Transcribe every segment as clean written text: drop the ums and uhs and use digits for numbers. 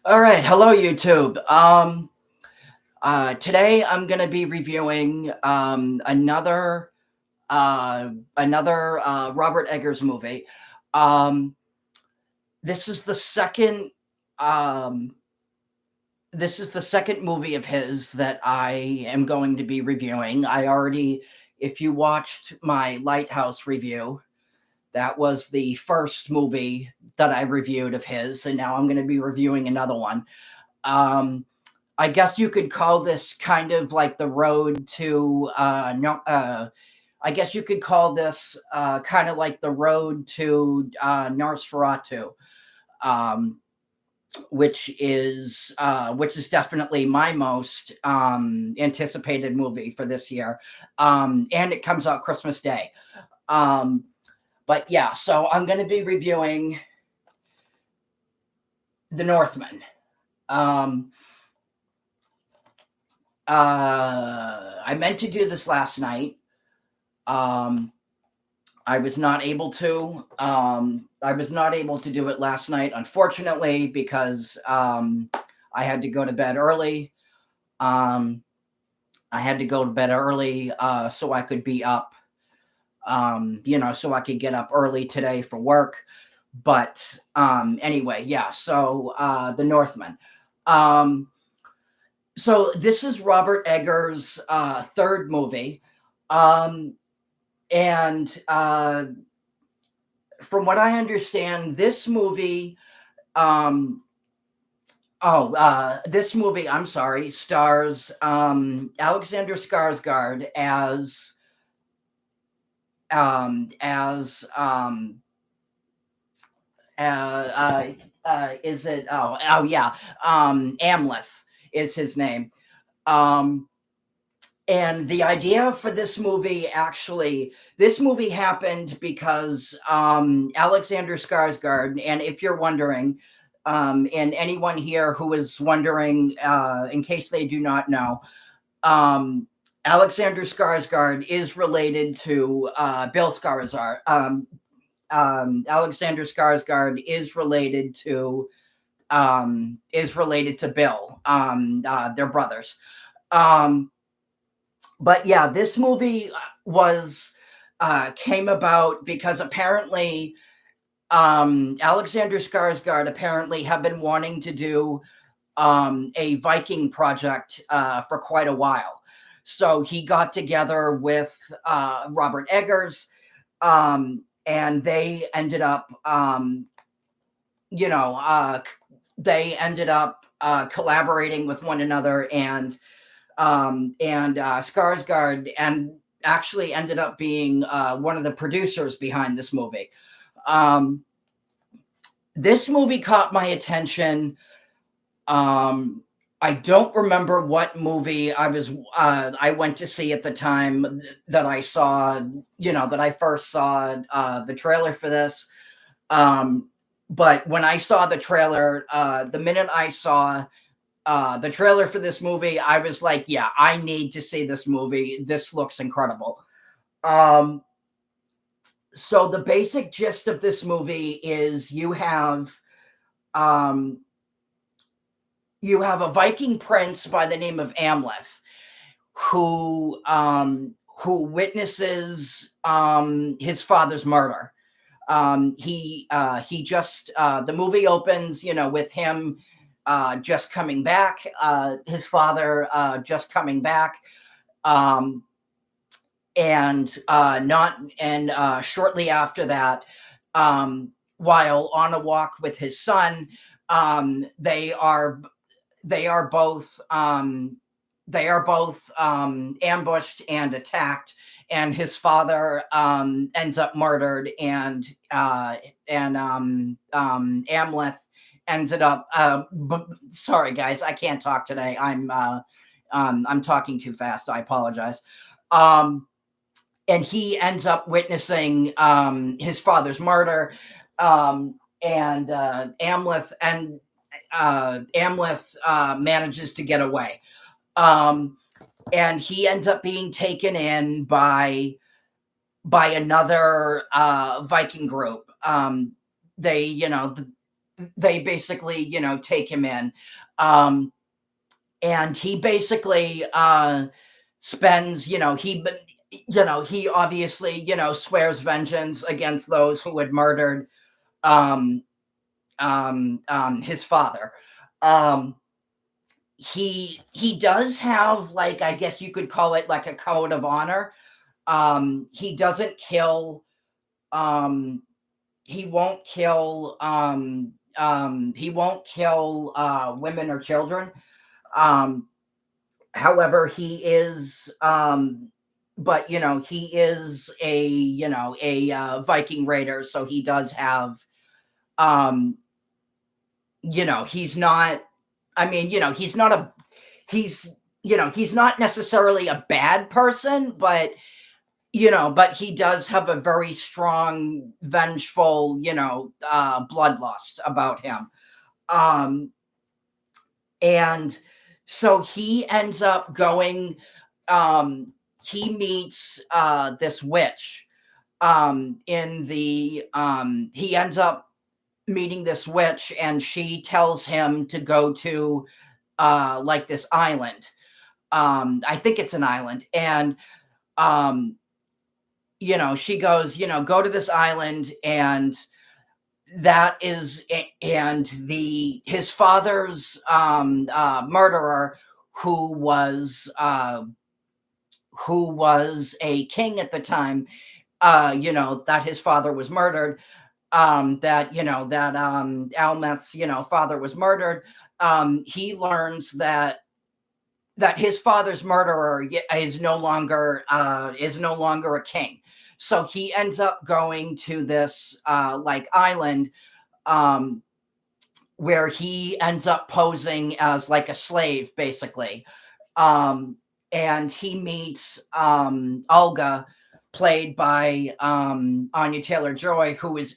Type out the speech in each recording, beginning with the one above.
All right, hello YouTube. Today I'm gonna be reviewing another Robert Eggers movie. Um, this is the second um, this is the second movie of his that I am going to be reviewing. If you watched my Lighthouse review, that was the first movie that I reviewed of his, and now I'm going to be reviewing another one. Um, I guess you could call this kind of like the road to no. I guess you could call this kind of like the road to Nosferatu, um, which is definitely my most anticipated movie for this year, and it comes out Christmas Day. Um, but yeah, so I'm going to be reviewing The Northman. Um, I meant to do this last night. Um, I was not able to. I was not able to do it last night, unfortunately, because I had to go to bed early. Um, I had to go to bed early so I could be up. So I could get up early today for work. But anyway, yeah. So The Northman. Um, so this is Robert Eggers' third movie. Um, and From what I understand, um, this movie, I'm sorry, stars Alexander Skarsguard as uh, uh, is it? Oh yeah, Amleth is his name. Um, and the idea for this movie happened because Alexander Skarsgård, and if you're wondering, and anyone here who is wondering, in case they do not know, um, Alexander Skarsgård is related to Bill Skarsgård. Alexander Skarsgård is related to Bill. They're brothers. Um, but yeah, this movie was came about because apparently Alexander Skarsgård apparently have been wanting to do a Viking project for quite a while. So he got together with Robert Eggers, and they ended up, you know, uh, they ended up collaborating with one another, and Skarsgård and actually ended up being one of the producers behind this movie. Um, this movie caught my attention. Um, I don't remember what movie I went to see at the time that I saw, that I first saw the trailer for this. Um, but when I saw the trailer, the minute I saw the trailer for this movie, I was like, yeah, I need to see this movie. This looks incredible. Um, so the basic gist of this movie is um, you have a Viking prince by the name of Amleth who witnesses his father's murder. He just The movie opens, with him just coming back, his father just coming back, um, and not and shortly after that, while on a walk with his son, um, they are they are both ambushed and attacked, and his father ends up murdered, and Amleth ended up. Sorry, guys, I can't talk today. I'm talking too fast. I apologize. Um, and he ends up witnessing his father's murder, and Amleth manages to get away. Um, and he ends up being taken in by another Viking group. They, you know, they basically, take him in. Um, and he basically spends, he obviously, swears vengeance against those who had murdered um, his father. Um, he does have, like, I guess you could call it like a code of honor. He doesn't kill. Um, he won't kill. He won't kill women or children. Um, However, he is. But he is a Viking raider, so he does have. Um, he's not. I mean, he's not a. He's he's not necessarily a bad person, but he does have a very strong, vengeful, bloodlust about him. Um, and so he ends up going, he meets this witch he ends up meeting this witch, and she tells him to go to like this island. I think it's an island. And um, she goes, go to this island, and his father's murderer, who was a king at the time, that his father was murdered, that Almeth's, father was murdered. He learns that his father's murderer is no longer a king. So he ends up going to this like island, um, where he ends up posing as like a slave, basically. Um, and he meets Olga, played by Anya Taylor-Joy, who is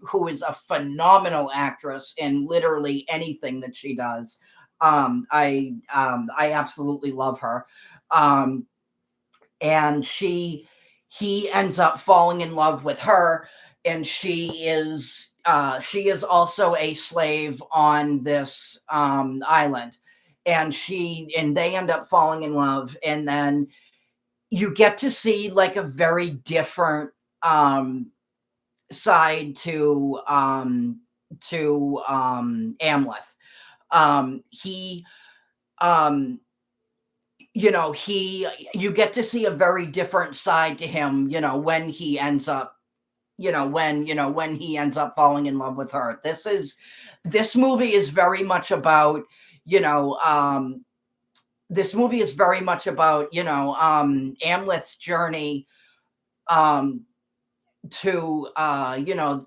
who is a phenomenal actress in literally anything that she does. I absolutely love her. Um, and he ends up falling in love with her, and she is also a slave on this island, and they end up falling in love, and then you get to see like a very different um side to Amleth. He um he you get to see a very different side to him, when he ends up, when he ends up falling in love with her. This movie is very much about, you know this movie is very much about, Amleth's journey um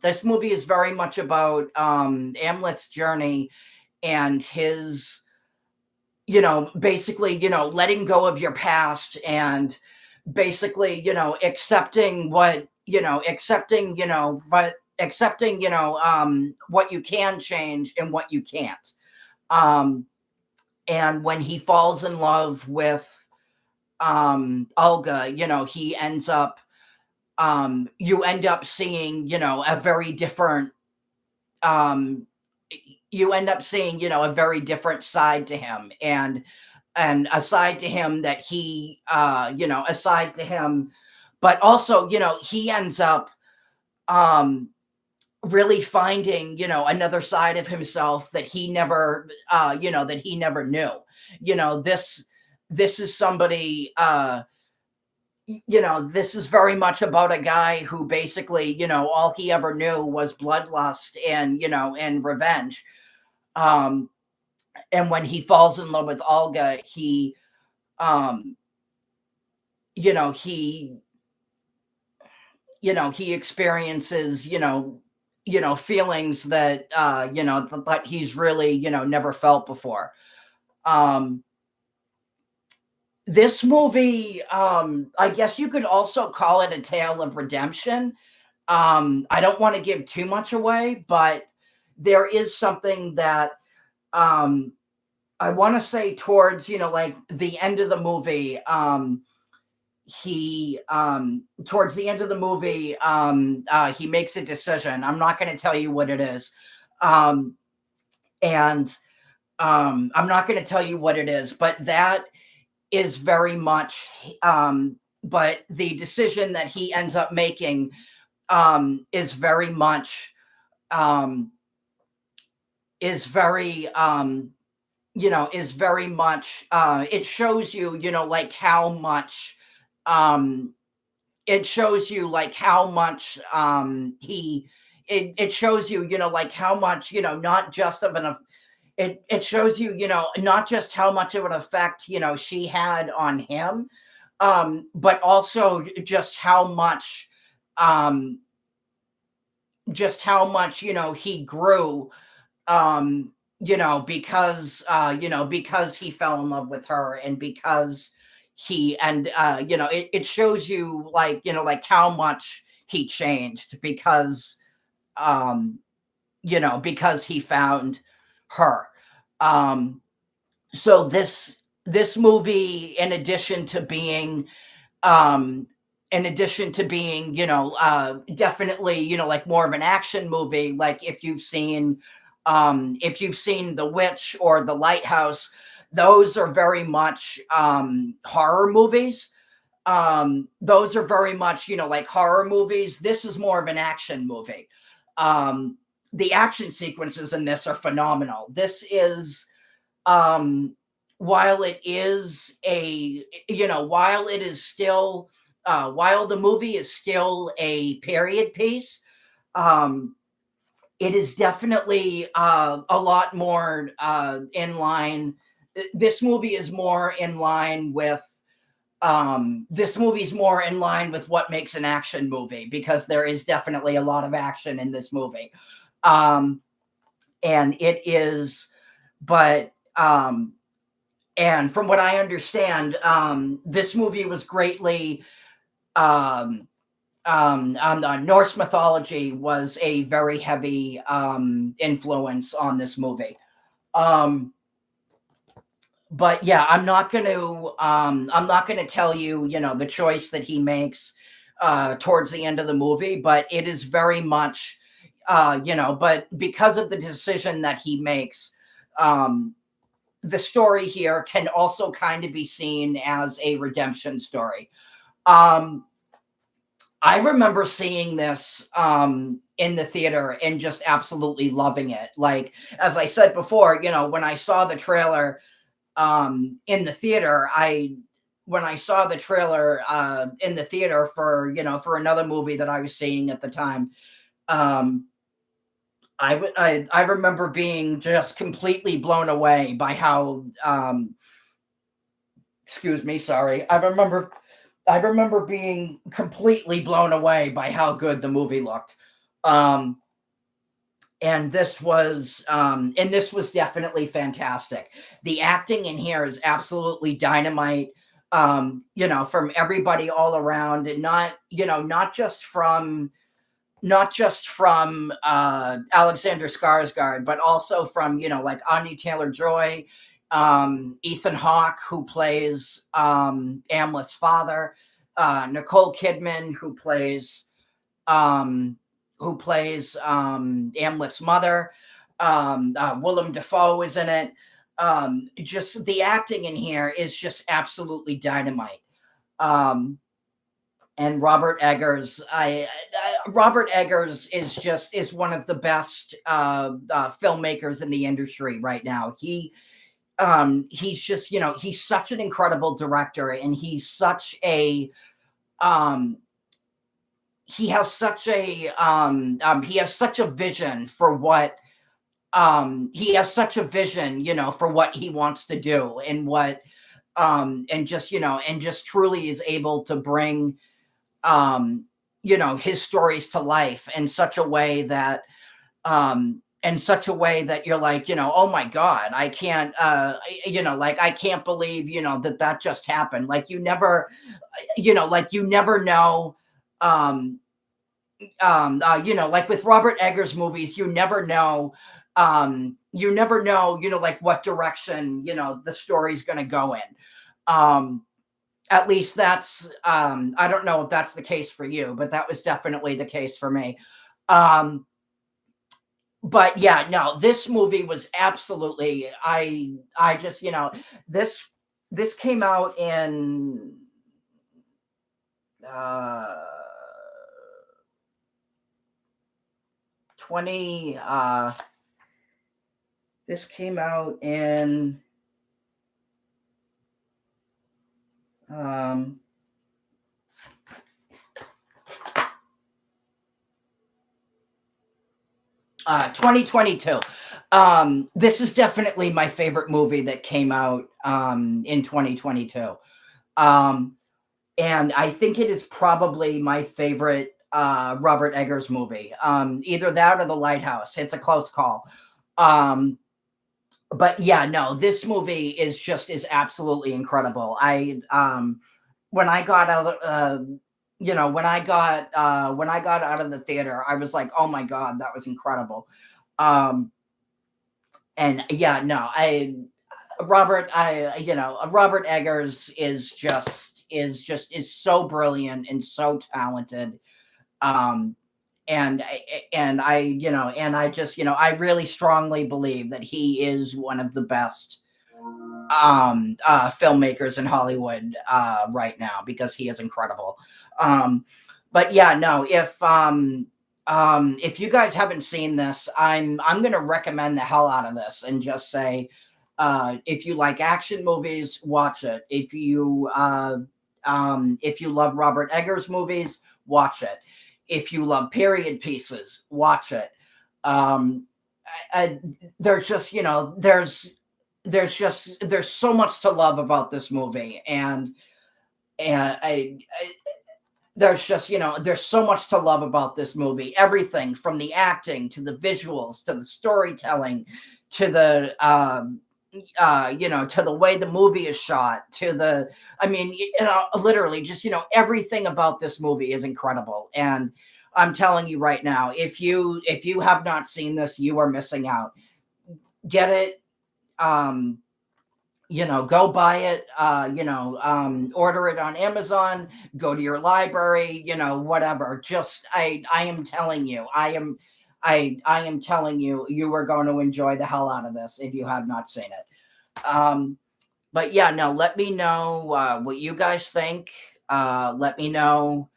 this movie is very much about Amleth's journey, and his, basically, letting go of your past, and basically, accepting, what you can change and what you can't. Um, and when he falls in love with Olga, he ends up, you end up seeing, a very different, um, a very different side to him, and a side to him that a side to him, but also, he ends up um, really finding, another side of himself that he never, knew. This is somebody, this is very much about a guy who basically, all he ever knew was bloodlust and revenge. Um, and when he falls in love with Olga, um, you know, he, he experiences, feelings that, that he's really, never felt before. Um, this movie, I guess you could also call it a tale of redemption. I don't want to give too much away, but there is something that, um, I want to say towards, like the end of the movie, he towards the end of the movie, he makes a decision. I'm not going to tell you what it is. Um, and I'm not going to tell you what it is, but that is very much, but the decision that he ends up making is very much, um, is very, is very much, it shows you, like how much, um, it shows you like how much it shows you, like how much, not just of an it shows you, not just how much of an effect, she had on him, but also um, just how much, he grew, um, because he fell in love with her, and because it shows you like, like how much he changed um, because he found her. Um, so this movie, um in addition to being, definitely, like more of an action movie, like if you've seen The Witch or The Lighthouse, those are very much horror movies. Those are very much, like horror movies. This is more of an action movie. um the action sequences in this are phenomenal. This is, um while it is a while it is still, while the movie is still a period piece, um it is definitely a lot more in line. This movie is more in line with, this movie's more in line with what makes an action movie, because there is definitely a lot of action in this movie. um and it is but And from what I understand, this movie was greatly, um, on the Norse mythology, was a very heavy influence on this movie. Um, but yeah, I'm not going to tell you, the choice that he makes towards the end of the movie, but it is very much, but because of the decision that he makes, um, the story here can also kind of be seen as a redemption story. Um, I remember seeing this in the theater and just absolutely loving it. Like, as I said before, when I saw the trailer in the theater, when I saw the trailer in the theater for, for another movie that I was seeing at the time, um, I remember being just completely blown away by how, excuse me, sorry. I remember being completely blown away by how good the movie looked. Um and this was definitely fantastic. The acting in here is absolutely dynamite. From everybody all around, and not just from Alexander Skarsguard, but also from, like Anya Taylor-Joy, Ethan Hawke, who plays Amleth's father, Nicole Kidman, um, who plays Amleth's mother. Willem Dafoe is in it. Just the acting in here is just absolutely dynamite. Um, and Robert Eggers is one of the best filmmakers in the industry right now. He's just, he's such an incredible director, and um he has such a vision for what he has such a vision, for what he wants to do, and and just truly is able to bring, um, his stories to life in such a way that you're like, oh my God, I can't, like, I can't believe, that just happened. Like, you never know. Um, like with Robert Eggers movies, you never know, like what direction, the story's going to go in. Um, at least I don't know if that's the case for you, but that was definitely the case for me. Um, but yeah, no, this movie was absolutely, I just, this this came out in uh 20 this came out in um 2022. This is definitely my favorite movie that came out in 2022. Um, and I think it is probably my favorite Robert Eggers movie. Either that or The Lighthouse. It's a close call. Um, but yeah, no, this movie is absolutely incredible. I when I got out when I got out of the theater, I was like, oh my God, that was incredible. Um, and yeah, no, Robert Eggers is so brilliant and so talented. Um, and I just, I really strongly believe that he is one of the best filmmakers in Hollywood right now, because he is incredible. Um, but yeah, no, if you guys haven't seen this, I'm gonna recommend the hell out of this and just say, if you like action movies, watch it. If you love Robert Eggers movies, watch it. If you love period pieces, watch it. Um, there's just, there's so much to love about this movie, and there's just, there's so much to love about this movie. Everything from the acting to the visuals to the storytelling to the to the way the movie is shot, to the, I mean, literally just, everything about this movie is incredible. And I'm telling you right now, if you have not seen this, you are missing out. Get it. Um, go buy it, order it on Amazon, go to your library, whatever. Just, I am telling you, I am telling you, you are going to enjoy the hell out of this if you have not seen it. But yeah, no, let me know what you guys think. Let me know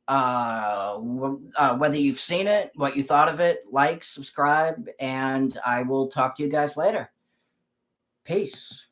whether you've seen it, what you thought of it. Like, subscribe, and I will talk to you guys later. Peace.